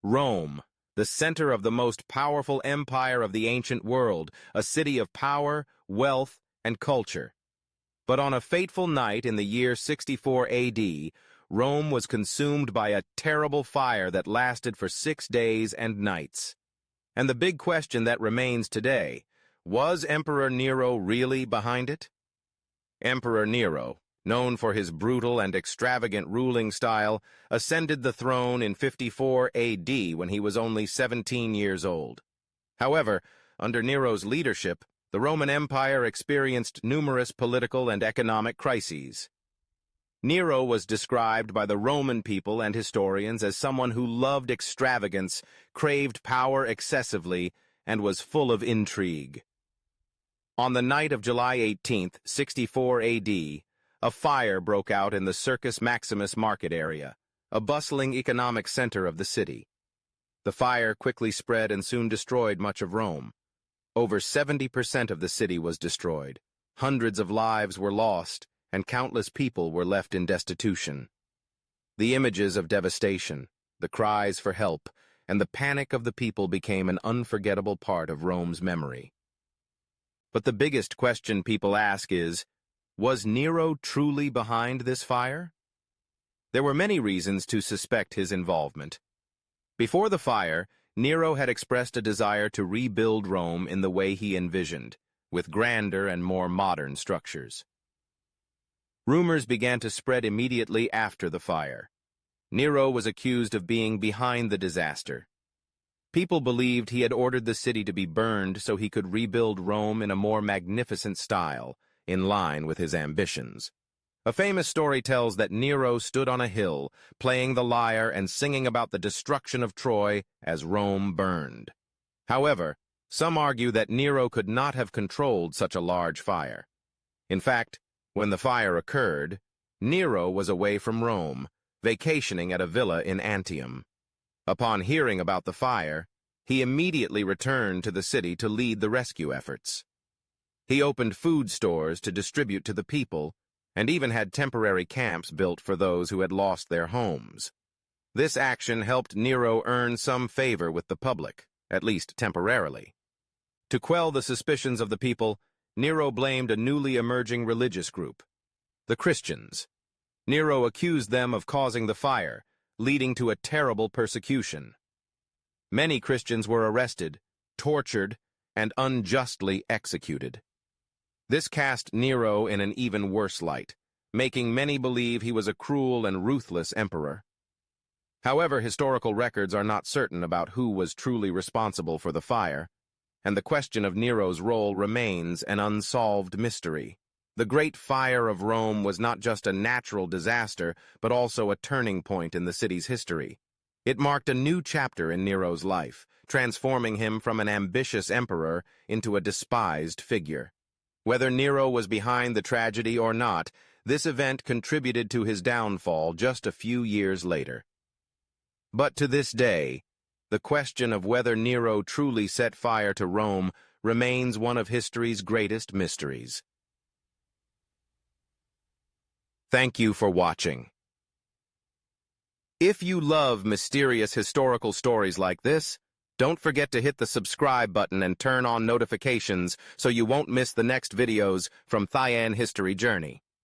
Rome, the center of the most powerful empire of the ancient world, a city of power, wealth, and culture. But on a fateful night in the year 64 AD, Rome was consumed by a terrible fire that lasted for 6 days and nights. And the big question that remains today, was Emperor Nero really behind it? Emperor Nero, known for his brutal and extravagant ruling style, ascended the throne in 54 AD when he was only 17 years old. However, under Nero's leadership, the Roman Empire experienced numerous political and economic crises. Nero was described by the Roman people and historians as someone who loved extravagance, craved power excessively, and was full of intrigue. On the night of July 18, 64 AD, a fire broke out in the Circus Maximus market area, a bustling economic center of the city. The fire quickly spread and soon destroyed much of Rome. Over 70% of the city was destroyed. Hundreds of lives were lost, and countless people were left in destitution. The images of devastation, the cries for help, and the panic of the people became an unforgettable part of Rome's memory. But the biggest question people ask is, was Nero truly behind this fire? There were many reasons to suspect his involvement. Before the fire, Nero had expressed a desire to rebuild Rome in the way he envisioned, with grander and more modern structures. Rumors began to spread immediately after the fire. Nero was accused of being behind the disaster. People believed he had ordered the city to be burned so he could rebuild Rome in a more magnificent style, in line with his ambitions. A famous story tells that Nero stood on a hill, playing the lyre and singing about the destruction of Troy as Rome burned. However, some argue that Nero could not have controlled such a large fire. In fact, when the fire occurred, Nero was away from Rome, vacationing at a villa in Antium. Upon hearing about the fire, he immediately returned to the city to lead the rescue efforts. He opened food stores to distribute to the people, and even had temporary camps built for those who had lost their homes. This action helped Nero earn some favor with the public, at least temporarily. To quell the suspicions of the people, Nero blamed a newly emerging religious group, the Christians. Nero accused them of causing the fire, leading to a terrible persecution. Many Christians were arrested, tortured, and unjustly executed. This cast Nero in an even worse light, making many believe he was a cruel and ruthless emperor. However, historical records are not certain about who was truly responsible for the fire, and the question of Nero's role remains an unsolved mystery. The Great Fire of Rome was not just a natural disaster, but also a turning point in the city's history. It marked a new chapter in Nero's life, transforming him from an ambitious emperor into a despised figure. Whether Nero was behind the tragedy or not, this event contributed to his downfall just a few years later. But to this day, the question of whether Nero truly set fire to Rome remains one of history's greatest mysteries. Thank you for watching. If you love mysterious historical stories like this, don't forget to hit the subscribe button and turn on notifications so you won't miss the next videos from Thailand History Journey.